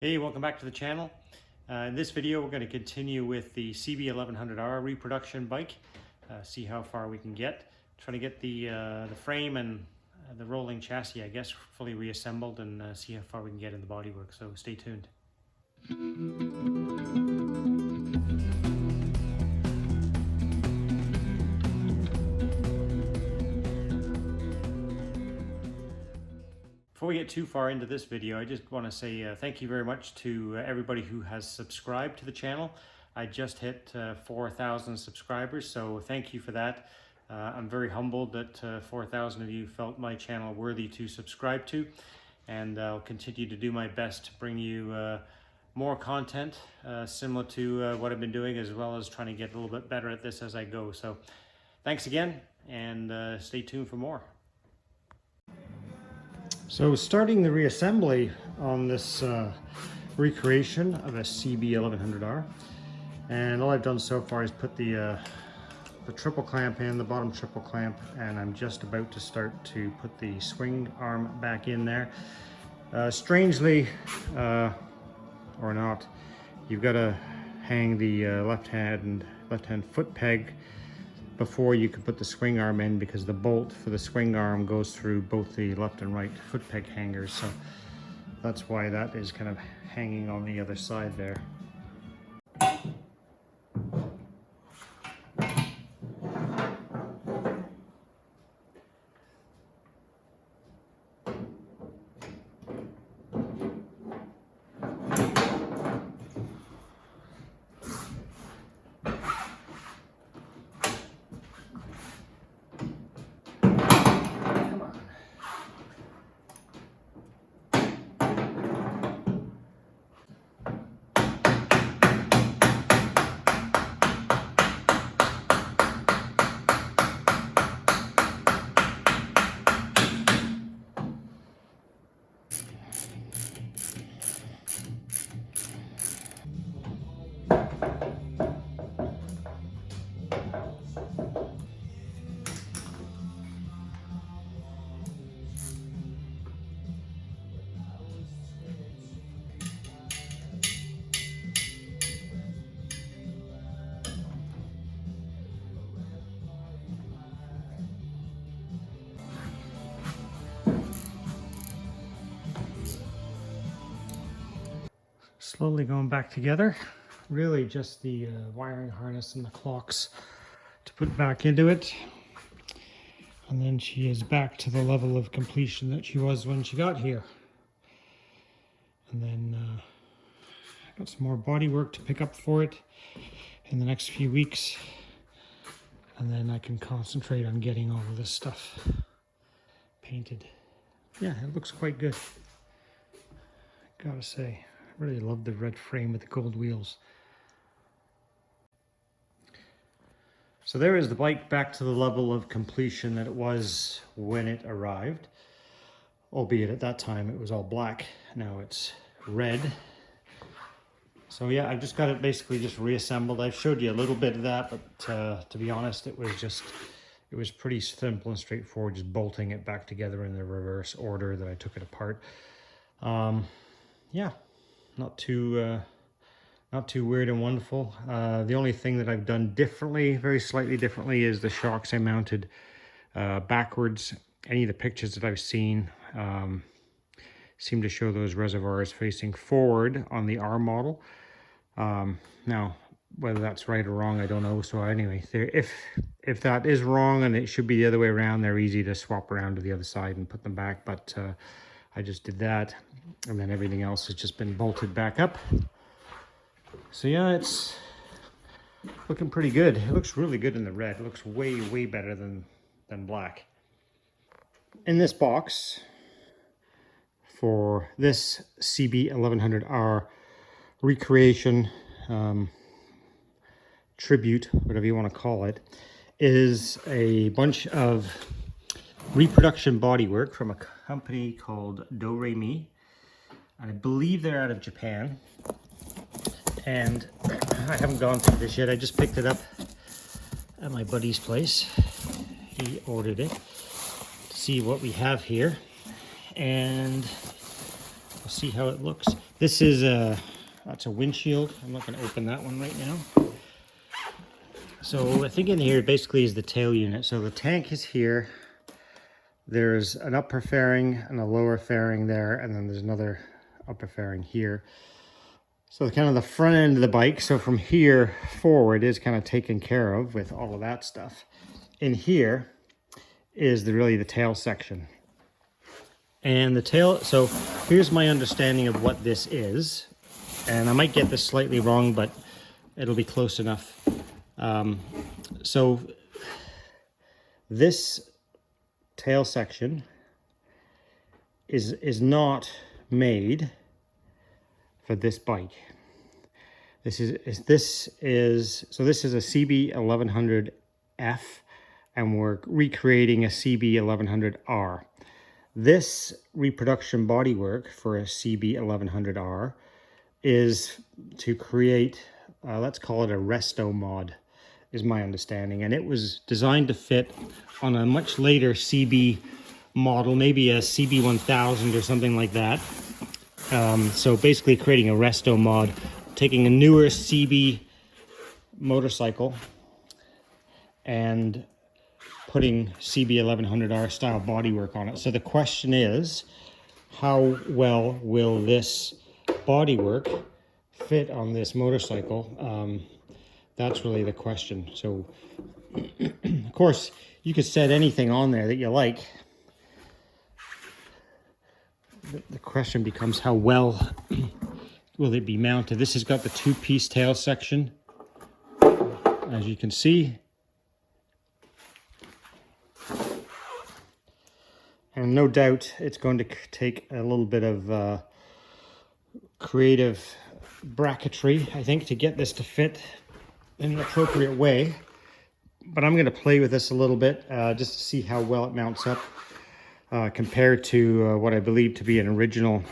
Hey, welcome back to the channel. In this video, we're going to continue with the CB1100R reproduction bike. See how far we can get. Try to get the frame and the rolling chassis, I guess, fully reassembled and see how far we can get in the bodywork. So stay tuned. Before we get too far into this video, I just want to say thank you very much to everybody who has subscribed to the channel. I just hit 4,000 subscribers, so thank you for that. I'm very humbled that 4,000 of you felt my channel worthy to subscribe to, and I'll continue to do my best to bring you more content similar to what I've been doing, as well as trying to get a little bit better at this as I go. So thanks again, and stay tuned for more. So starting the reassembly on this recreation of a CB1100R, and all I've done so far is put the triple clamp in, the bottom triple clamp, and I'm just about to start to put the swing arm back in there. Strangely, or not, you've got to hang the left hand foot peg before you can put the swing arm in, because the bolt for the swing arm goes through both the left and right foot peg hangers. So that's why that is kind of hanging on the other side there. Slowly going back together. Really just the wiring harness and the clocks to put back into it. And then she is back to the level of completion that she was when she got here. And then I got some more body work to pick up for it in the next few weeks. And then I can concentrate on getting all of this stuff painted. Yeah, it looks quite good, gotta say. Really love the red frame with the gold wheels. So there is the bike back to the level of completion that it was when it arrived. Albeit at that time it was all black. Now it's red. So yeah, I've just got it basically just reassembled. I've showed you a little bit of that, but to be honest, it was pretty simple and straightforward, just bolting it back together in the reverse order that I took it apart. Yeah. Not too weird and wonderful. The only thing that I've done differently, very slightly differently, is the shocks I mounted backwards. Any of the pictures that I've seen seem to show those reservoirs facing forward on the R model. Now, whether that's right or wrong, I don't know. So anyway, if that is wrong and it should be the other way around, they're easy to swap around to the other side and put them back. But I just did that, and then everything else has just been bolted back up. So yeah, it's looking pretty good. It looks really good in the red. It looks way, way better than black. In this box, for this CB1100R recreation tribute, whatever you want to call it, is a bunch of reproduction bodywork from a company called Do Re Mi. I believe they're out of Japan, and I haven't gone through this yet. I just picked it up at my buddy's place. He ordered it to see what we have here, and see how it looks. This is that's a windshield. I'm not going to open that one right now. So I think in here basically is the tail unit. So the tank is here. There's an upper fairing and a lower fairing there, and then there's another upper fairing here. So kind of the front end of the bike, so from here forward, is kind of taken care of with all of that stuff. In here is really the tail section. And the tail, so here's my understanding of what this is. And I might get this slightly wrong, but it'll be close enough. So this tail section is not made for this bike. This is a CB1100F, and we're recreating a CB1100R. This reproduction bodywork for a CB1100R is to create, let's call it a resto mod, is my understanding. And it was designed to fit on a much later CB model, maybe a CB1000 or something like that. So basically creating a resto mod, taking a newer CB motorcycle and putting CB1100R style bodywork on it. So the question is, how well will this bodywork fit on this motorcycle? That's really the question. So of course you could set anything on there that you like. The question becomes, how well will it be mounted? This has got the two-piece tail section, as you can see. And no doubt it's going to take a little bit of creative bracketry, I think, to get this to fit in an appropriate way. But I'm going to play with this a little bit just to see how well it mounts up compared to what I believe to be an original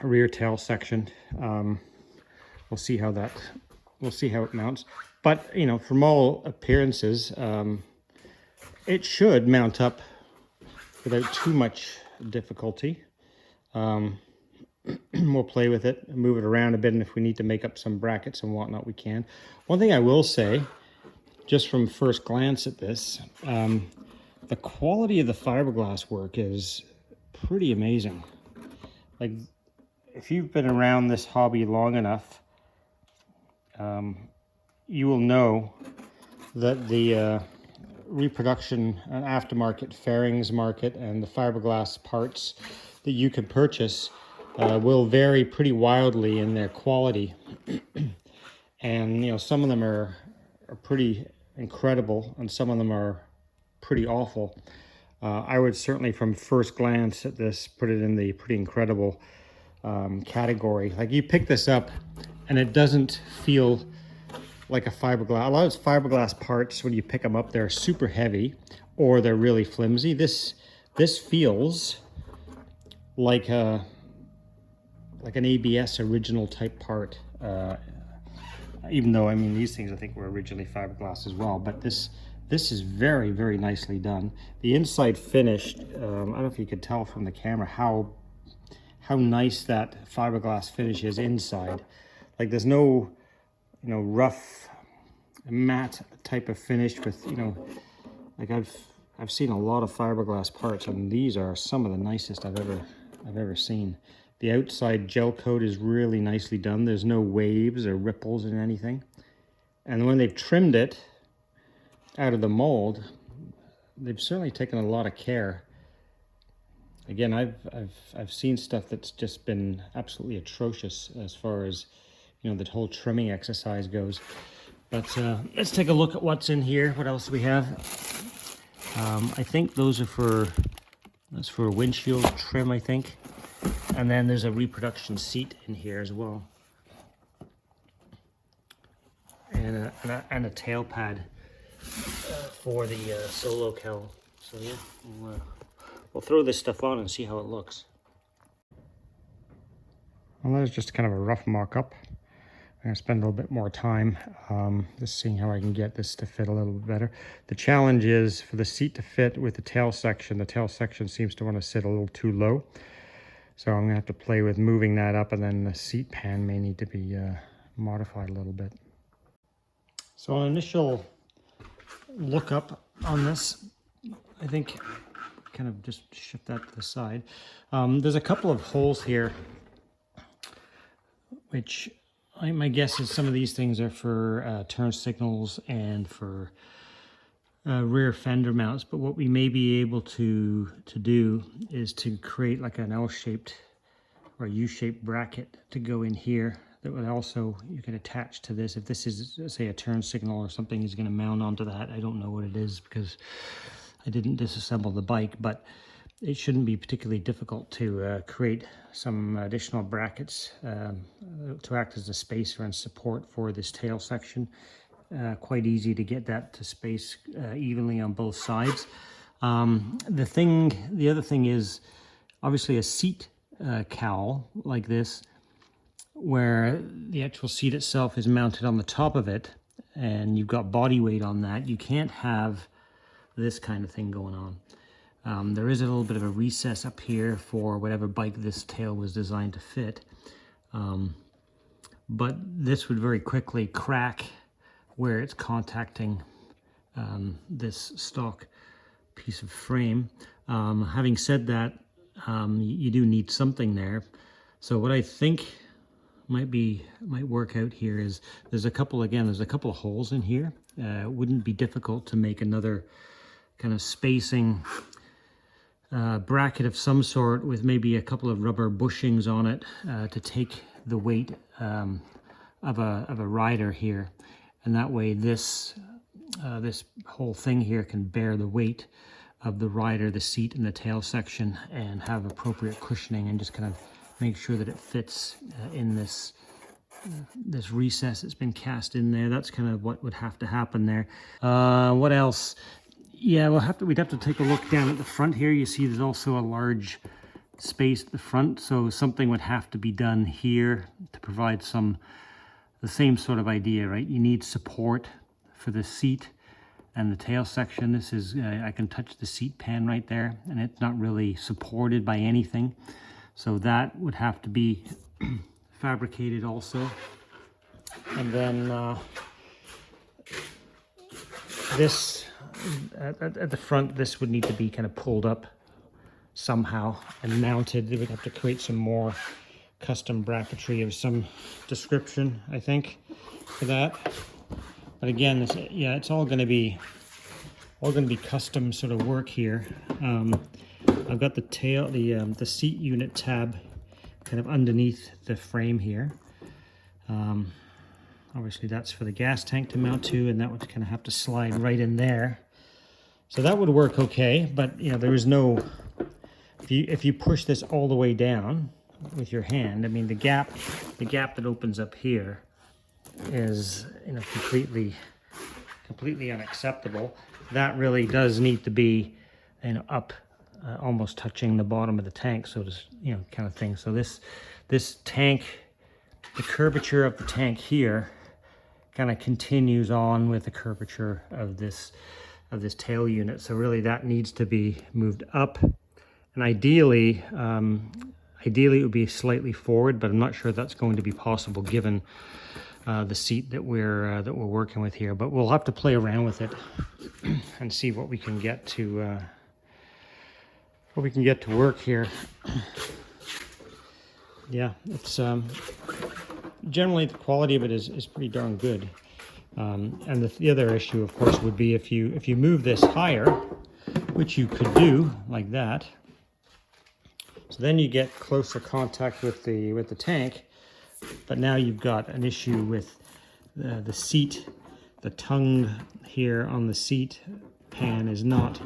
rear tail section. We'll see how it mounts. But, you know, from all appearances, it should mount up without too much difficulty. We'll play with it, move it around a bit, and if we need to make up some brackets and whatnot, we can. One thing I will say, just from first glance at this, the quality of the fiberglass work is pretty amazing. Like, if you've been around this hobby long enough, you will know that the reproduction and aftermarket fairings market and the fiberglass parts that you can purchase will vary pretty wildly in their quality. And, you know, some of them are pretty incredible and some of them are pretty awful. I would certainly, from first glance at this, put it in the pretty incredible category. Like, you pick this up and it doesn't feel like a fiberglass. A lot of fiberglass parts, when you pick them up, they're super heavy or they're really flimsy. This feels like an ABS original type part. Even though, I mean, these things I think were originally fiberglass as well, but this is very, very nicely done. The inside finished, I don't know if you could tell from the camera how nice that fiberglass finish is inside. Like, there's no, you know, rough matte type of finish with, you know, like I've seen a lot of fiberglass parts, and these are some of the nicest I've ever seen. The outside gel coat is really nicely done. There's no waves or ripples in anything. And when they've trimmed it out of the mold, they've certainly taken a lot of care. Again, I've seen stuff that's just been absolutely atrocious as far as, you know, the whole trimming exercise goes. But let's take a look at what's in here. What else do we have? I think those are that's for a windshield trim, I think. And then there's a reproduction seat in here as well. And a tail pad for the solo cowl. So yeah, we'll throw this stuff on and see how it looks. Well, that was just kind of a rough mock-up. I'm going to spend a little bit more time just seeing how I can get this to fit a little bit better. The challenge is for the seat to fit with the tail section. The tail section seems to want to sit a little too low. So I'm gonna have to play with moving that up, and then the seat pan may need to be modified a little bit. So an initial look up on this, I think, kind of just shift that to the side. There's a couple of holes here, which my guess is some of these things are for turn signals and for rear fender mounts. But what we may be able to do is to create like an L-shaped or U-shaped bracket to go in here that would also, you can attach to this. If this is, say, a turn signal or something is going to mount onto that. I don't know what it is because I didn't disassemble the bike, but it shouldn't be particularly difficult to create some additional brackets to act as a spacer and support for this tail section. Quite easy to get that to space evenly on both sides. The other thing is obviously a seat cowl like this, where the actual seat itself is mounted on the top of it and you've got body weight on that. You can't have this kind of thing going on. There is a little bit of a recess up here for whatever bike this tail was designed to fit. But this would very quickly crack where it's contacting this stock piece of frame. Having said that, you do need something there. So what I think might work out here is there's a couple of holes in here. It wouldn't be difficult to make another kind of spacing bracket of some sort with maybe a couple of rubber bushings on it to take the weight of a rider here, and that way this whole thing here can bear the weight of the rider, the seat, and the tail section, and have appropriate cushioning, and just kind of make sure that it fits in this recess that's been cast in there. That's kind of what would have to happen there. What else? Yeah, we'd have to take a look down at the front here. You see there's also a large space at the front, so something would have to be done here to provide the same sort of idea, right? You need support for the seat and the tail section. This is, I can touch the seat pan right there, and it's not really supported by anything. So that would have to be fabricated also. And then this, at the front, this would need to be kind of pulled up somehow and mounted. They would have to create some more custom bracketry of some description, I think, for that. But again, it's all going to be custom sort of work here. I've got the seat unit tab kind of underneath the frame here. Obviously that's for the gas tank to mount to, and that would kind of have to slide right in there. So that would work okay, but there is no, if you push this all the way down with your hand, I mean the gap that opens up here is completely unacceptable. That really does need to be up almost touching the bottom of the tank, so to kind of thing. So this tank, the curvature of the tank here kind of continues on with the curvature of this tail unit. So really that needs to be moved up, and ideally it would be slightly forward, but I'm not sure that's going to be possible given the seat that we're working with here. But we'll have to play around with it and see what we can get to work here. Yeah, it's generally the quality of it is pretty darn good. And the other issue, of course, would be if you move this higher, which you could do like that. So then you get closer contact with the tank, but now you've got an issue with the seat. The tongue here on the seat pan is not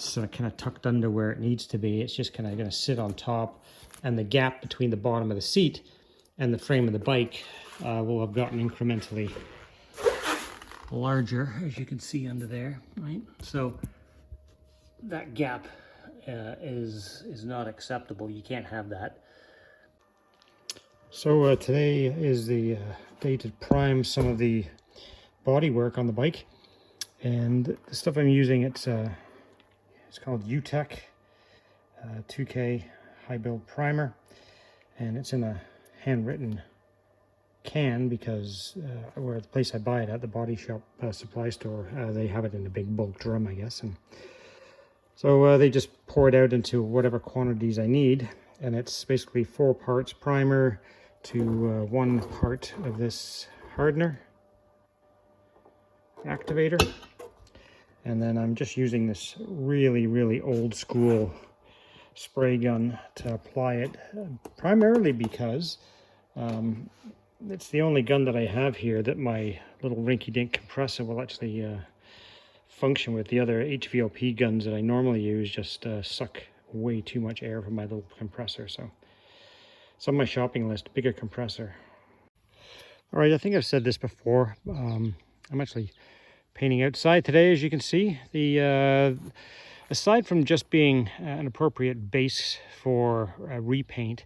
sort of kind of tucked under where it needs to be. It's just kind of going to sit on top, and the gap between the bottom of the seat and the frame of the bike will have gotten incrementally larger, as you can see under there, right? So that gap is not acceptable. You can't have that. So today is the day to prime some of the bodywork on the bike, and the stuff I'm using, it's called UTEC 2K high build primer, and it's in a handwritten can because where the place I buy it at, the body shop supply store, they have it in a big bulk drum, I guess. And so they just pour it out into whatever quantities I need, and it's basically 4 parts primer to 1 part of this hardener activator. And then I'm just using this really old school spray gun to apply it, primarily because it's the only gun that I have here that my little rinky-dink compressor will actually function with. The other HVOP guns that I normally use just suck way too much air from my little compressor. So it's on my shopping list, bigger compressor. All right, I think I've said this before. I'm actually painting outside today, as you can see. Aside from just being an appropriate base for repaint,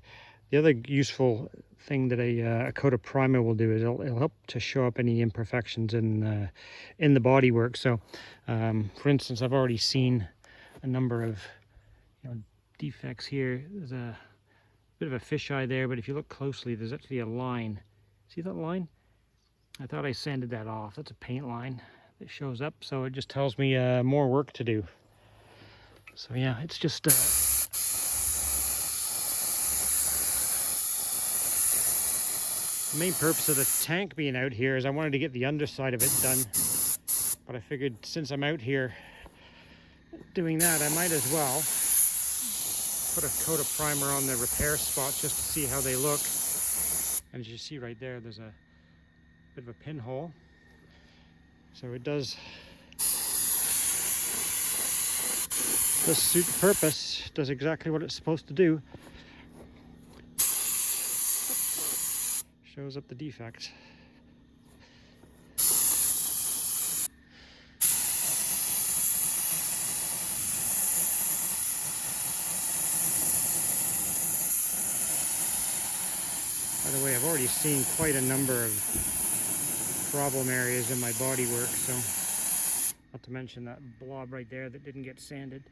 the other useful thing that a coat of primer will do is it'll help to show up any imperfections in the bodywork. So, for instance, I've already seen a number of defects here. There's a bit of a fisheye there, but if you look closely, there's actually a line. See that line? I thought I sanded that off. That's a paint line that shows up, so it just tells me more work to do. So yeah, it's just the main purpose of the tank being out here is I wanted to get the underside of it done, but I figured since I'm out here doing that, I might as well put a coat of primer on the repair spots just to see how they look. And as you see right there, there's a bit of a pinhole, so it does suit the purpose, does exactly what it's supposed to do. Shows up the defect. By the way, I've already seen quite a number of problem areas in my bodywork, so not to mention that blob right there that didn't get sanded.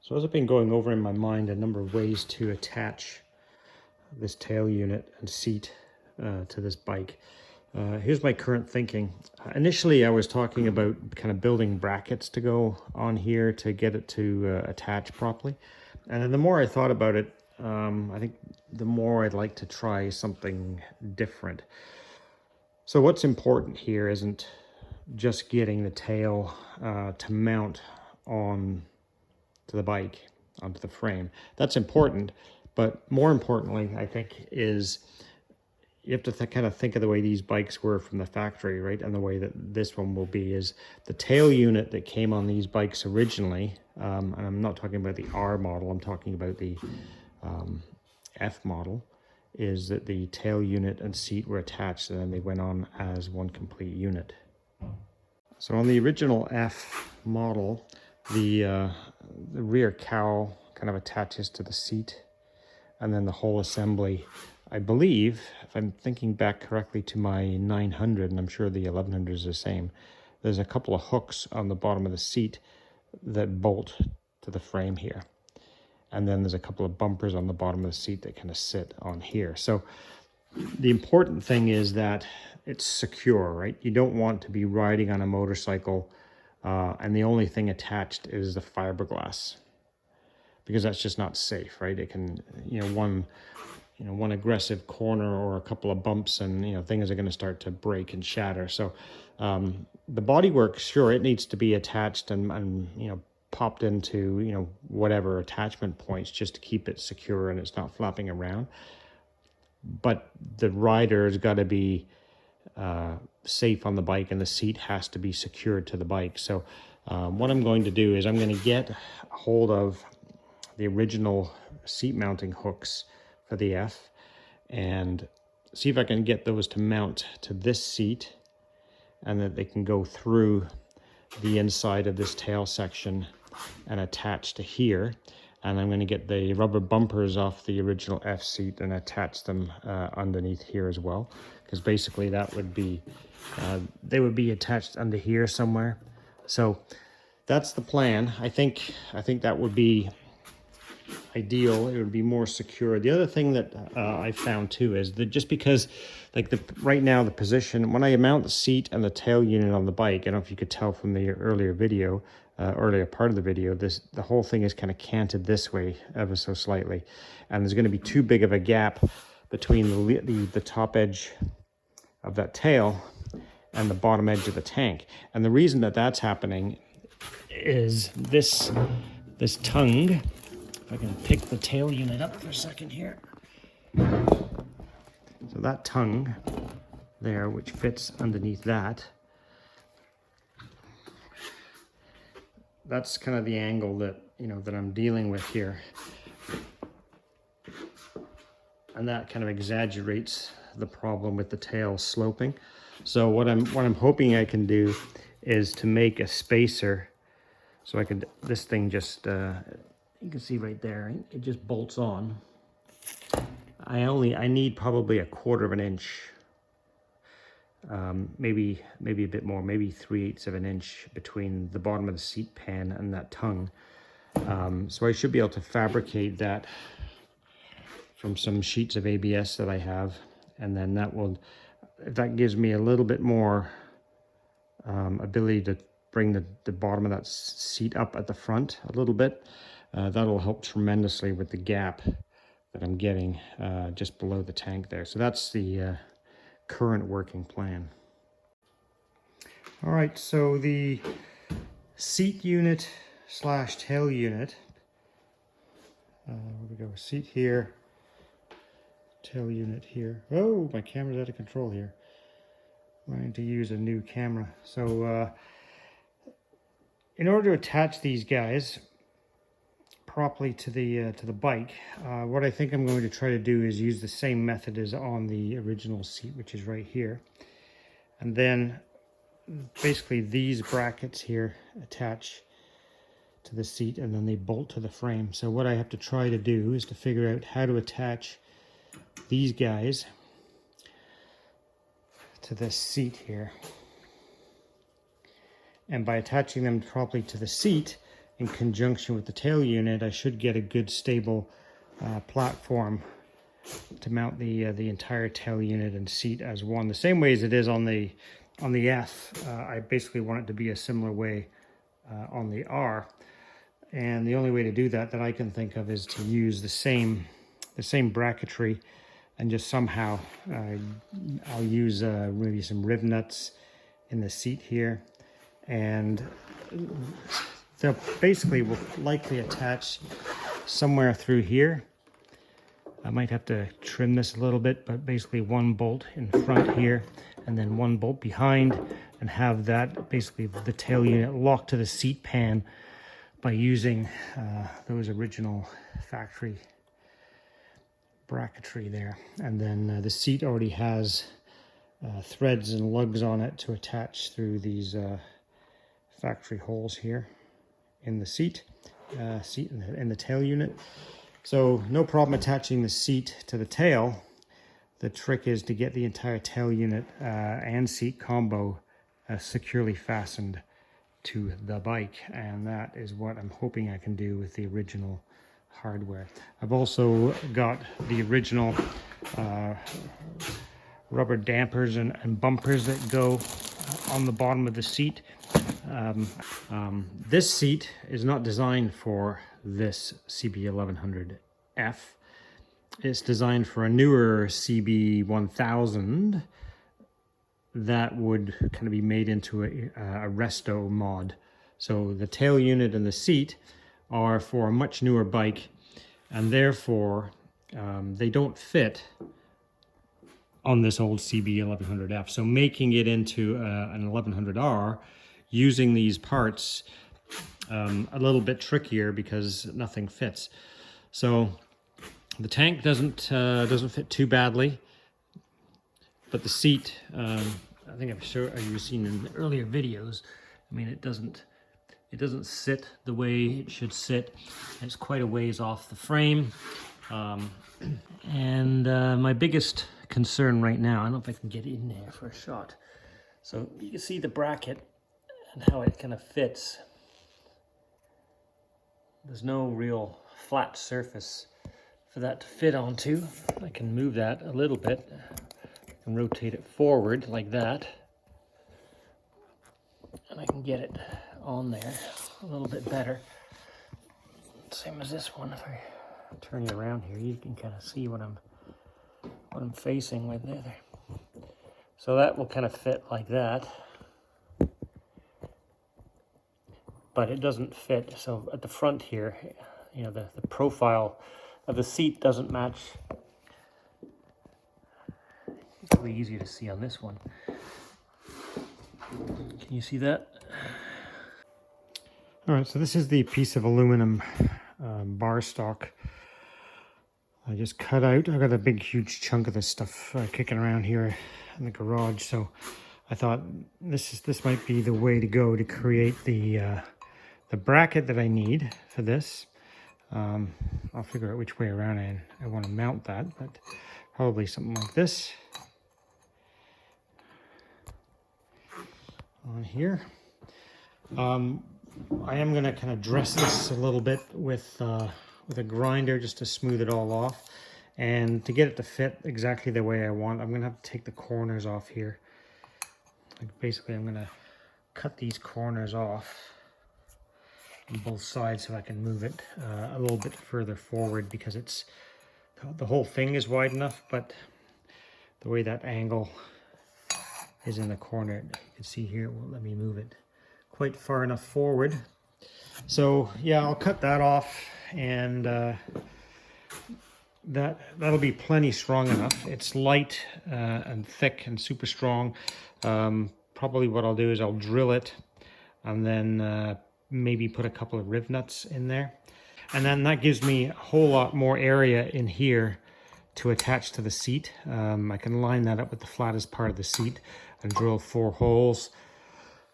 So as I've been going over in my mind a number of ways to attach this tail unit and seat to this bike, here's my current thinking. Initially, I was talking about kind of building brackets to go on here to get it to attach properly. And then the more I thought about it, I think the more I'd like to try something different. So what's important here isn't just getting the tail to mount on to the bike, onto the frame. That's important, but more importantly, I think, is you have to kind of think of the way these bikes were from the factory, right? And the way that this one will be is the tail unit that came on these bikes originally, and I'm not talking about the R model, I'm talking about the F model, is that the tail unit and seat were attached and then they went on as one complete unit. So on the original F model, the rear cowl kind of attaches to the seat, and then the whole assembly, I believe, if I'm thinking back correctly to my 900, and I'm sure the 1100 is the same, there's a couple of hooks on the bottom of the seat that bolt to the frame here. And then there's a couple of bumpers on the bottom of the seat that kind of sit on here. So the important thing is that it's secure, right? You don't want to be riding on a motorcycle and the only thing attached is the fiberglass, because that's just not safe, right? It can, one aggressive corner or a couple of bumps and, things are going to start to break and shatter. So the bodywork, sure, it needs to be attached and popped into, whatever attachment points just to keep it secure and it's not flapping around. But the rider's got to be safe on the bike, and the seat has to be secured to the bike. So what I'm going to do is I'm going to get hold of the original seat mounting hooks for the F and see if I can get those to mount to this seat and that they can go through the inside of this tail section and attach to here. And I'm going to get the rubber bumpers off the original F seat and attach them underneath here as well, because basically that would be they would be attached under here somewhere. So that's the plan. I think that would be ideal. It would be more secure. The other thing that I found too is that just because, like, right now the position when I mount the seat and the tail unit on the bike, I don't know if you could tell from the earlier video, earlier part of the video, the whole thing is kind of canted this way ever so slightly, and there's going to be too big of a gap between the top edge of that tail and the bottom edge of the tank. And the reason that that's happening is this tongue. If I can pick the tail unit up for a second here. So that tongue there, which fits underneath that, that's kind of the angle that, you know, that I'm dealing with here. And that kind of exaggerates the problem with the tail sloping. So what I'm hoping I can do is to make a spacer, so I could, this thing just you can see right there, it just bolts on. I need probably 1/4 of an inch, maybe a bit more, maybe 3/8 of an inch between the bottom of the seat pan and that tongue. So I should be able to fabricate that from some sheets of ABS that I have, and then that gives me a little bit more ability to bring the bottom of that seat up at the front a little bit. That'll help tremendously with the gap that I'm getting just below the tank there. So that's the current working plan. All right, so the seat unit / tail unit, where we go, seat here, tail unit here. Oh, my camera's out of control here. I need to use a new camera. So in order to attach these guys properly to the bike, what I think I'm going to try to do is use the same method as on the original seat, which is right here. And then basically these brackets here attach to the seat, and then they bolt to the frame. So what I have to try to do is to figure out how to attach these guys to this seat here. And by attaching them properly to the seat in conjunction with the tail unit, I should get a good stable platform to mount the entire tail unit and seat as one, the same way as it is on the F. I basically want it to be a similar way on the R, and the only way to do that I can think of is to use the same bracketry, and just somehow I'll use maybe some rib nuts in the seat here, and they'll basically will likely attach somewhere through here. I might have to trim this a little bit, but basically one bolt in front here and then one bolt behind, and have that basically the tail unit locked to the seat pan by using those original factory bracketry there. And then the seat already has threads and lugs on it to attach through these factory holes here in the seat in the tail unit. So no problem attaching the seat to the tail. The trick is to get the entire tail unit and seat combo securely fastened to the bike, and that is what I'm hoping I can do with the original hardware. I've also got the original rubber dampers and bumpers that go on the bottom of the seat. This seat is not designed for this CB1100F. It's designed for a newer CB1000 that would kind of be made into a resto mod. So the tail unit and the seat are for a much newer bike, and therefore they don't fit on this old CB1100F. So making it into an 1100R using these parts a little bit trickier because nothing fits. So the tank doesn't fit too badly, but the seat I think you've seen in the earlier videos. I mean, it doesn't sit the way it should sit. It's quite a ways off the frame. My biggest concern right now, I don't know if I can get in there for a shot. So you can see the bracket and how it kind of fits. There's no real flat surface for that to fit onto. I can move that a little bit. I can rotate it forward like that. And I can get it on there a little bit better. Same as this one. If I turn it around here, you can kind of see what I'm facing with there. So that will kind of fit like that. But it doesn't fit. So at the front here, you know, the profile of the seat doesn't match. It's really easy to see on this one. Can you see that? All right, so this is the piece of aluminum bar stock I just cut out. I got a big, huge chunk of this stuff kicking around here in the garage. So I thought this might be the way to go to create the bracket that I need for this. I'll figure out which way around I want to mount that, but probably something like this on here. I am going to kind of dress this a little bit with a grinder just to smooth it all off, and to get it to fit exactly the way I want, I'm going to have to take the corners off here. Like basically, I'm going to cut these corners off on both sides so I can move it a little bit further forward, because the whole thing is wide enough, but the way that angle is in the corner, you can see here, it won't let me move it quite far enough forward. So yeah, I'll cut that off, and that'll be plenty strong enough. It's light and thick and super strong. Probably what I'll do is I'll drill it and then maybe put a couple of riv nuts in there. And then that gives me a whole lot more area in here to attach to the seat. I can line that up with the flattest part of the seat and drill 4 holes.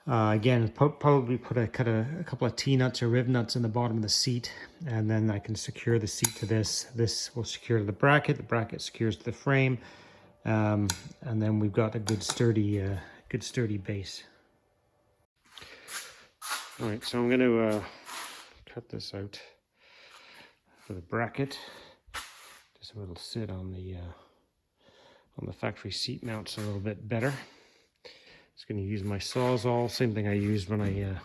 Again, probably cut a couple of T-nuts or riv nuts in the bottom of the seat, and then I can secure the seat to this. This will secure to the bracket secures to the frame, and then we've got a good sturdy base. All right, so I'm going to cut this out for the bracket, just so it'll sit on the factory seat mounts a little bit better. Just going to use my Sawzall, same thing I used when I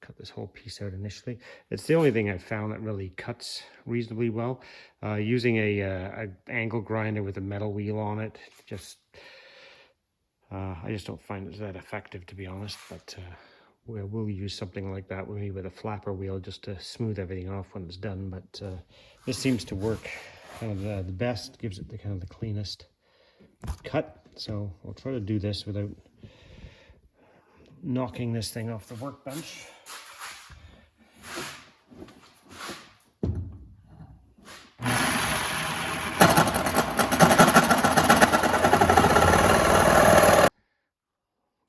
cut this whole piece out initially. It's the only thing I've found that really cuts reasonably well. Using a angle grinder with a metal wheel on it, I just don't find it that effective, to be honest. But we'll use something like that, maybe with a flapper wheel, just to smooth everything off when it's done. But this seems to work kind of the best, gives it the cleanest cut. So I'll try to do this without knocking this thing off the workbench.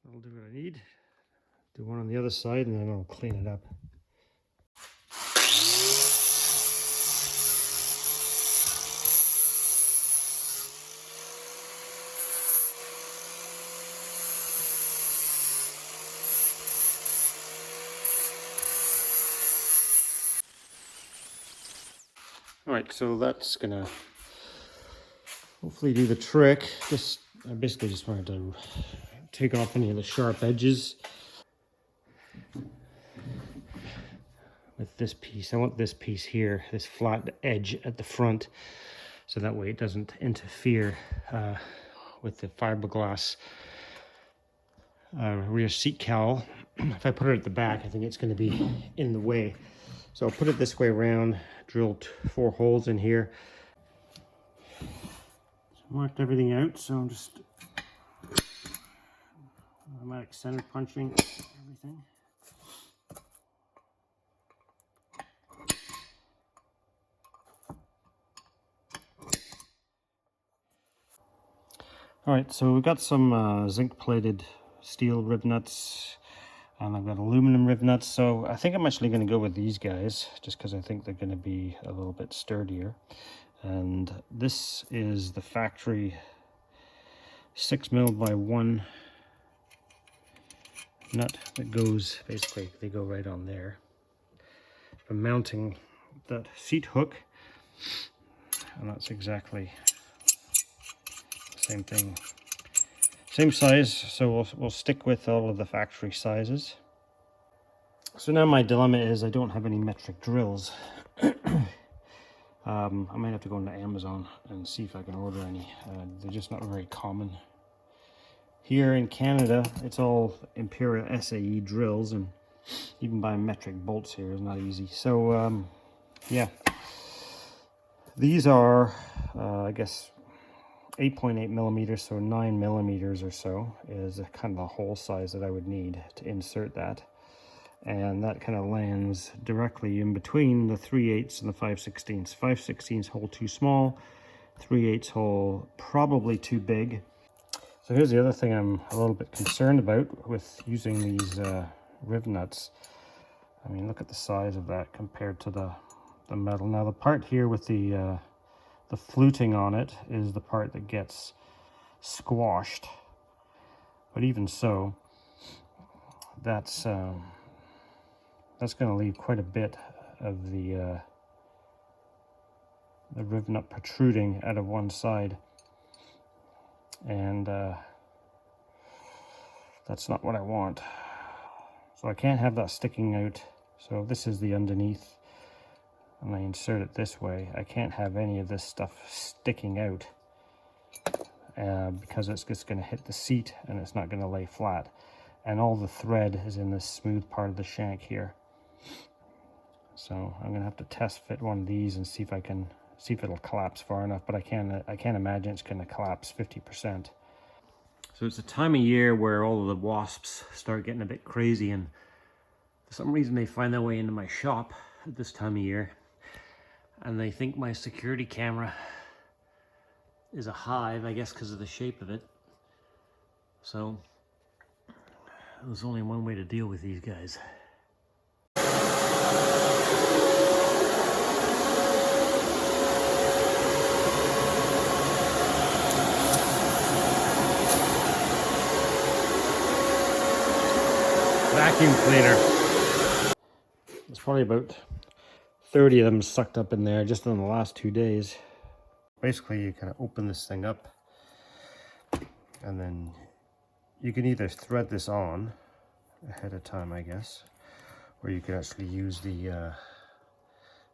That'll do what I need. Do one on the other side, and then I'll clean it up. Alright, so that's gonna hopefully do the trick. I basically just wanted to take off any of the sharp edges with this piece. I want this piece here, this flat edge at the front, so that way it doesn't interfere with the fiberglass rear seat cowl. If I put it at the back, I think it's going to be in the way. So I'll put it this way around, drilled 4 holes in here. So marked everything out, so I'm just automatic center punching everything. Alright, so we've got some zinc plated steel rib nuts, and I've got aluminum rib nuts, so I think I'm actually going to go with these guys just because I think they're going to be a little bit sturdier. And this is the factory 6mm by 1 nut that goes, basically they go right on there for mounting that seat hook, and that's exactly the same thing, same size, so we'll stick with all of the factory sizes. So now my dilemma is I don't have any metric drills. I might have to go into Amazon and see if I can order any. They're just not very common. Here in Canada, it's all Imperial SAE drills, and even buying metric bolts here is not easy. So, yeah. These are, I guess, 8.8 millimeters, so 9 millimeters or so is kind of the hole size that I would need to insert that. And that kind of lands directly in between the 3/8 and the 5/16. 5/16 hole too small, 3/8 hole probably too big. So here's the other thing I'm a little bit concerned about with using these rib nuts. I mean, look at the size of that compared to the metal. Now the part here with the fluting on it is the part that gets squashed. But even so, that's going to leave quite a bit of the rib nut protruding out of one side, and that's not what I want. So I can't have that sticking out. So this is the underneath, and I insert it this way. I can't have any of this stuff sticking out because it's just going to hit the seat and it's not going to lay flat. And all the thread is in this smooth part of the shank here. So I'm going to have to test fit one of these and see if it'll collapse far enough, but I can't imagine it's going to collapse 50%. So it's a time of year where all of the wasps start getting a bit crazy, and for some reason they find their way into my shop at this time of year, and they think my security camera is a hive, I guess because of the shape of it. So there's only one way to deal with these guys. Vacuum cleaner. There's probably about 30 of them sucked up in there just in the last 2 days. Basically, you kind of open this thing up, and then you can either thread this on ahead of time, I guess, or you can actually use the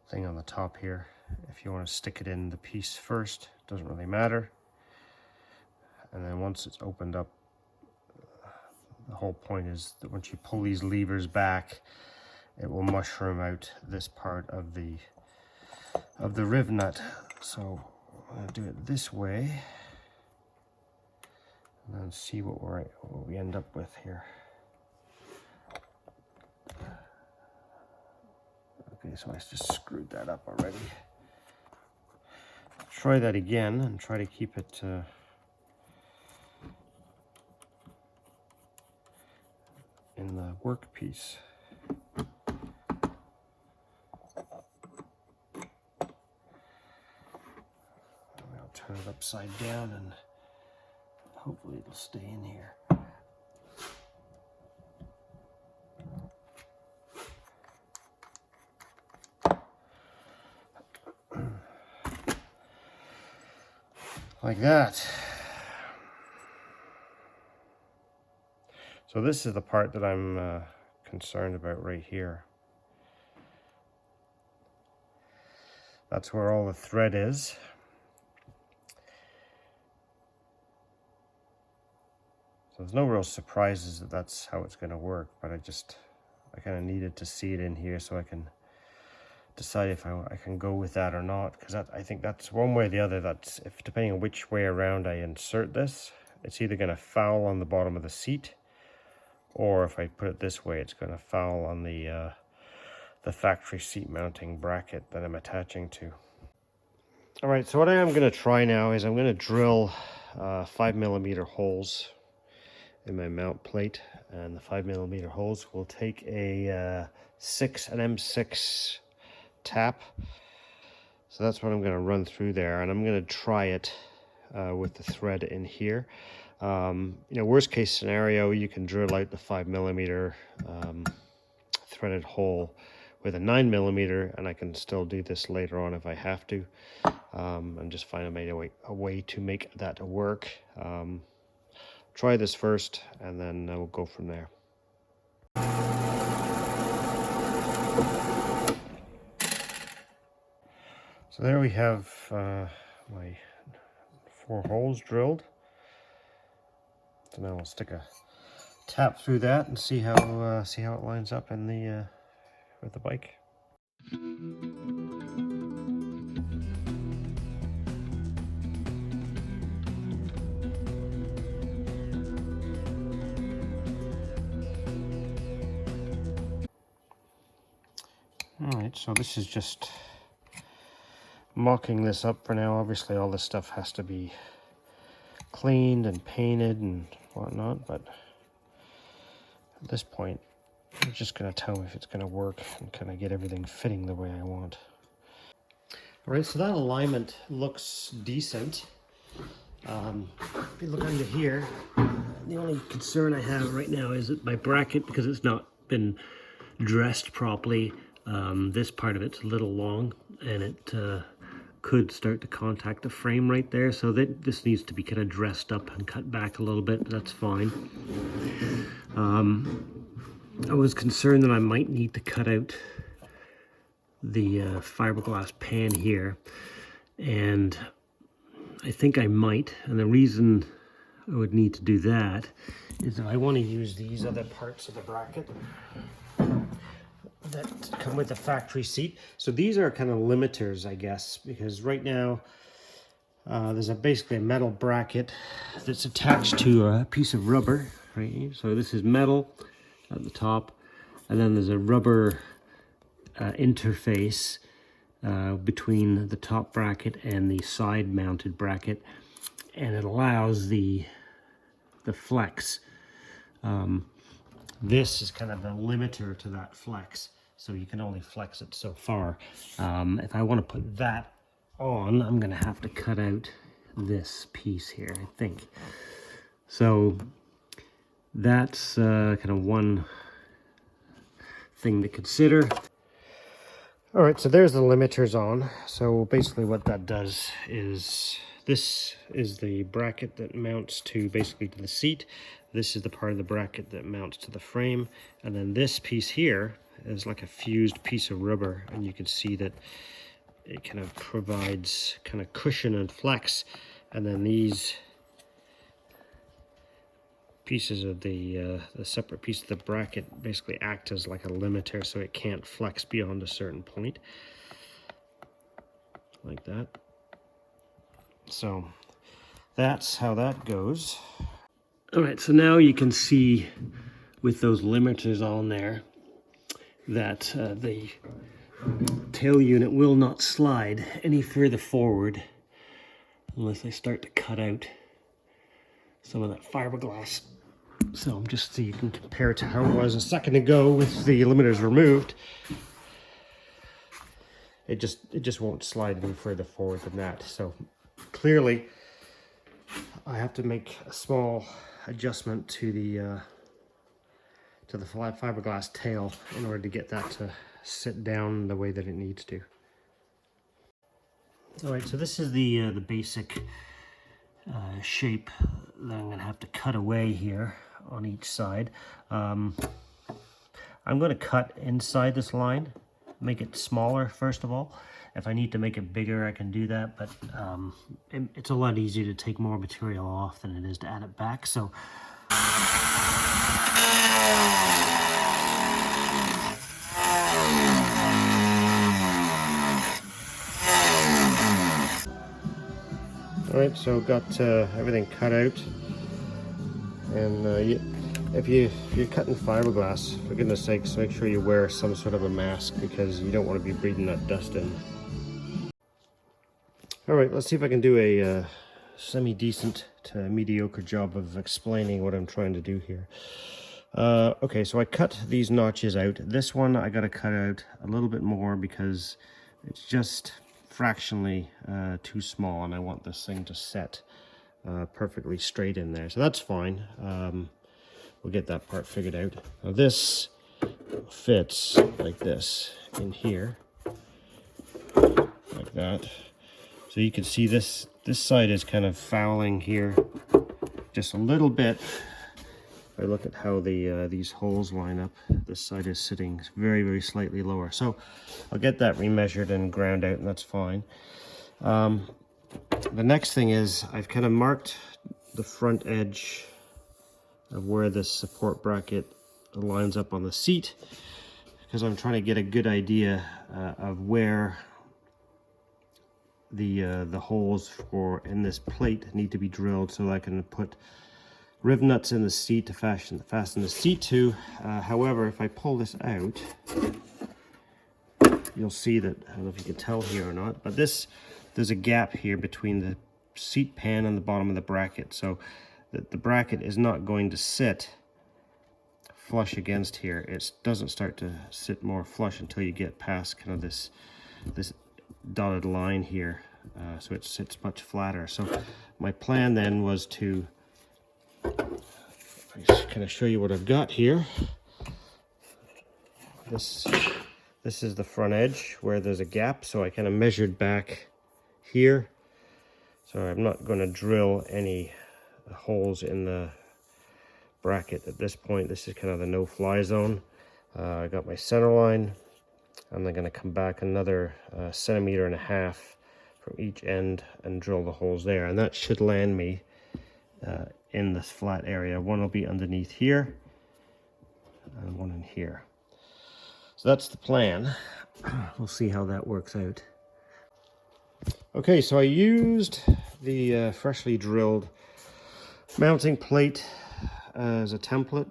thing on the top here if you want to stick it in the piece first. Doesn't really matter. And then once it's opened up, the whole point is that once you pull these levers back, it will mushroom out this part of the rib nut. So I'm going to do it this way, and then see what we end up with here. Okay, so I just screwed that up already. Try that again and try to keep it in the workpiece. I'll turn it upside down and hopefully it'll stay in here. Like that. So this is the part that I'm concerned about right here. That's where all the thread is. So there's no real surprises that that's how it's going to work, but I kind of needed to see it in here so I can decide if I can go with that or not, because I think that's one way or the other. That's depending on which way around I insert this, it's either going to foul on the bottom of the seat, or if I put it this way, it's going to foul on the factory seat mounting bracket that I'm attaching to. All right, so what I am going to try now is I'm going to drill 5mm holes in my mount plate, and the 5mm holes will take a an M6 tap. So that's what I'm going to run through there, and I'm going to try it with the thread in here. You know, worst case scenario, you can drill out the 5mm threaded hole with a 9mm, and I can still do this later on if I have to, and just find a way to make that work. Try this first, and then we'll go from there. So there we have my 4 holes drilled. So now I'll stick a tap through that and see how it lines up in the with the bike. Alright, so this is just mocking this up for now. Obviously all this stuff has to be cleaned and painted and whatnot, but at this point I'm just going to tell me if it's going to work and kind of get everything fitting the way I want. Alright, so that alignment looks decent. If you look under here, the only concern I have right now is that my bracket, because it's not been dressed properly, this part of it's a little long, and it could start to contact the frame right there, so that this needs to be kind of dressed up and cut back a little bit, but that's fine. I was concerned that I might need to cut out the fiberglass pan here, and I think I might, and the reason I would need to do that is that I want to use these other parts of the bracket that come with the factory seat. So these are kind of limiters, I guess, because right now there's basically a metal bracket that's attached to a piece of rubber, right? So this is metal at the top, and then there's a rubber interface between the top bracket and the side mounted bracket, and it allows the flex. This is kind of the limiter to that flex, so you can only flex it so far. If I want to put that on, I'm going to have to cut out this piece here, I think. So that's kind of one thing to consider. All right, so there's the limiters on. So basically what that does is, this is the bracket that mounts to basically to the seat. This is the part of the bracket that mounts to the frame. And then this piece here is like a fused piece of rubber, and you can see that it kind of provides kind of cushion and flex. And then these pieces of the separate piece of the bracket basically act as like a limiter, so it can't flex beyond a certain point, like that. So that's how that goes. All right, so now you can see with those limiters on there that the tail unit will not slide any further forward unless I start to cut out some of that fiberglass. So just so you can compare it to how it was a second ago with the limiters removed. It just won't slide any further forward than that. So clearly I have to make a small adjustment to the flat fiberglass tail in order to get that to sit down the way that it needs to. All right, so this is the basic shape that I'm going to have to cut away here on each side. I'm going to cut inside this line, make it smaller first of all. If I need to make it bigger, I can do that, but it's a lot easier to take more material off than it is to add it back. So all right, so got everything cut out, and if you're cutting fiberglass, for goodness sakes, make sure you wear some sort of a mask, because you don't want to be breathing that dust in. All right, let's see if I can do a semi-decent to mediocre job of explaining what I'm trying to do here. Okay, so I cut these notches out. This one I got to cut out a little bit more because it's just fractionally too small, and I want this thing to set perfectly straight in there. So that's fine. We'll get that part figured out. Now this fits like this in here, like that. So you can see this side is kind of fouling here just a little bit. If I look at how these holes line up, this side is sitting very, very slightly lower. So I'll get that remeasured and ground out, and that's fine. The next thing is I've kind of marked the front edge of where this support bracket lines up on the seat, because I'm trying to get a good idea of where the holes for in this plate need to be drilled, so I can put riv nuts in the seat to fasten the seat to. However, if I pull this out, you'll see that, I don't know if you can tell here or not, but there's a gap here between the seat pan and the bottom of the bracket, so that the bracket is not going to sit flush against here. It doesn't start to sit more flush until you get past kind of this dotted line here, so it sits much flatter. So my plan then was to just kind of show you what I've got here. This is the front edge where there's a gap, so I kind of measured back here. So I'm not going to drill any holes in the bracket at this point. This is kind of the no-fly zone. I got my center line. I'm going to come back another 1.5 centimeters from each end and drill the holes there, and that should land me in this flat area. One will be underneath here and one in here. So that's the plan. We'll see how that works out. Okay, so I used the freshly drilled mounting plate as a template,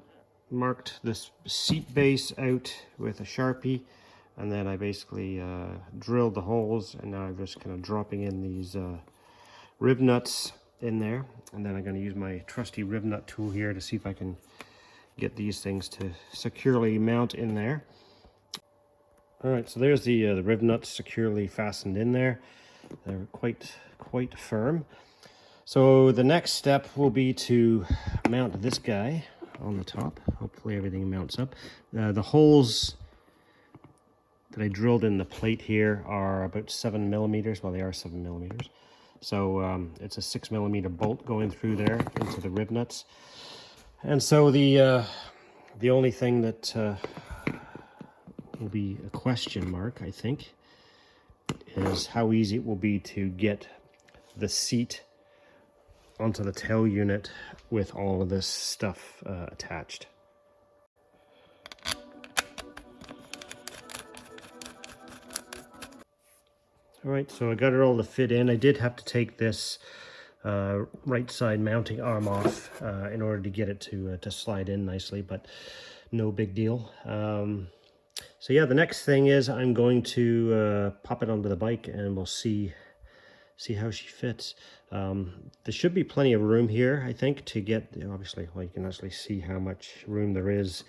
marked this seat base out with a Sharpie, and then I basically drilled the holes, and now I'm just kind of dropping in these rib nuts in there, and then I'm going to use my trusty rib nut tool here to see if I can get these things to securely mount in there. All right, so there's the rib nuts securely fastened in there. They're quite firm. So the next step will be to mount this guy on the top. Hopefully everything mounts up. The holes that I drilled in the plate here are about 7 millimeters. Well, they are 7 millimeters. So it's a 6 millimeter bolt going through there into the rib nuts. And so the only thing that will be a question mark, I think, is how easy it will be to get the seat onto the tail unit with all of this stuff attached. All right, so I got it all to fit in. I did have to take this right side mounting arm off in order to get it to slide in nicely, but no big deal. So yeah, the next thing is I'm going to pop it onto the bike, and we'll see how she fits. There should be plenty of room here, I think, to get, obviously, well, you can actually see how much room there is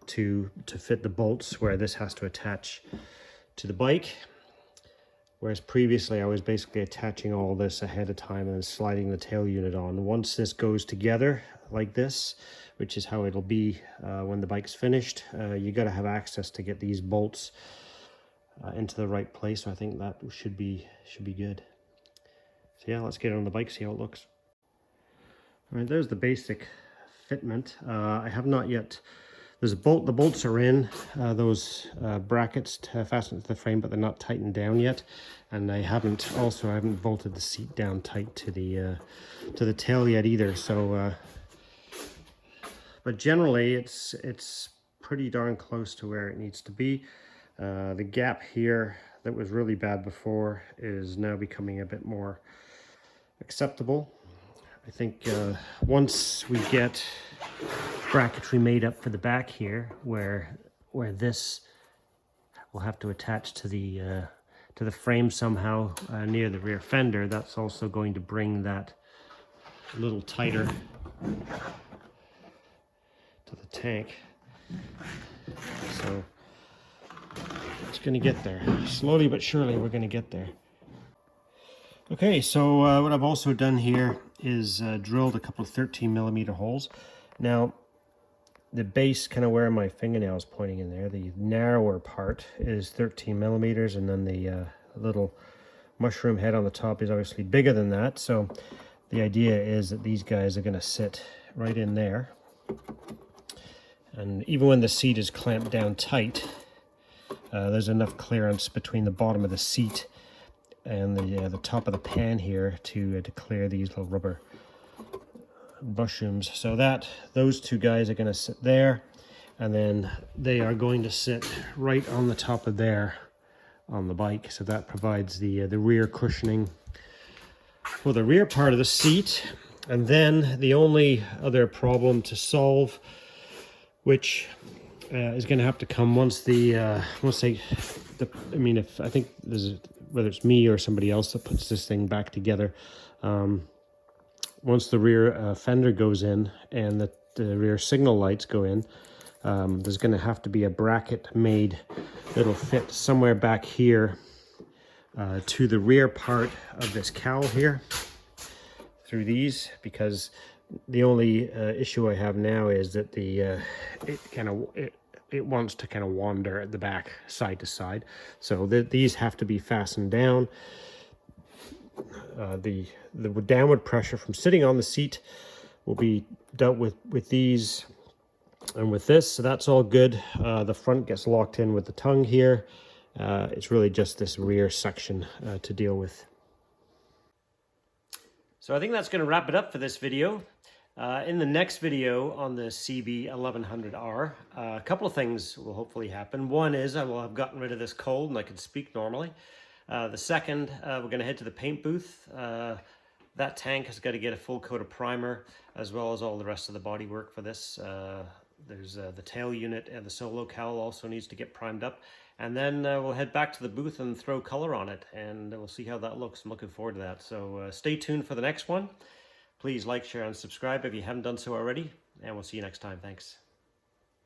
to fit the bolts where this has to attach to the bike. Whereas previously I was basically attaching all this ahead of time and then sliding the tail unit on. Once this goes together like this, which is how it'll be when the bike's finished, you got to have access to get these bolts into the right place. So I think that should be good. So yeah, let's get it on the bike, see how it looks. All right, there's the basic fitment. I have not yet. There's a bolt. The bolts are in those brackets to fasten to the frame, but they're not tightened down yet. And I haven't bolted the seat down tight to the tail yet either. So, but generally it's pretty darn close to where it needs to be. The gap here that was really bad before is now becoming a bit more acceptable. I think once we get bracketry made up for the back here, where this will have to attach to the frame somehow near the rear fender, that's also going to bring that a little tighter to the tank. So it's going to get there. Slowly but surely we're going to get there. Okay, so what I've also done here is drilled a couple of 13mm holes. Now, the base, kind of where my fingernail is pointing in there, the narrower part is 13mm, and then the little mushroom head on the top is obviously bigger than that. So the idea is that these guys are going to sit right in there. And even when the seat is clamped down tight, there's enough clearance between the bottom of the seat and the top of the pan here to clear these little rubber mushrooms. So those two guys are going to sit there, and then they are going to sit right on the top of there on the bike. So that provides the rear cushioning for the rear part of the seat. And then the only other problem to solve, which is going to have to come once I mean, if I think whether it's me or somebody else that puts this thing back together, once the rear fender goes in and the rear signal lights go in, there's going to have to be a bracket made that'll fit somewhere back here to the rear part of this cowl here through these, because the only issue I have now is that it wants to kind of wander at the back side to side. So these have to be fastened down. The downward pressure from sitting on the seat will be dealt with these and with this. So that's all good. The front gets locked in with the tongue here. It's really just this rear section to deal with. So I think that's going to wrap it up for this video. In the next video on the CB1100R, a couple of things will hopefully happen. One is I will have gotten rid of this cold and I can speak normally. The second, we're going to head to the paint booth. That tank has got to get a full coat of primer, as well as all the rest of the bodywork for this. There's the tail unit and the solo cowl also needs to get primed up. And then we'll head back to the booth and throw color on it, and we'll see how that looks. I'm looking forward to that. So stay tuned for the next one. Please like, share, and subscribe if you haven't done so already, and we'll see you next time. Thanks.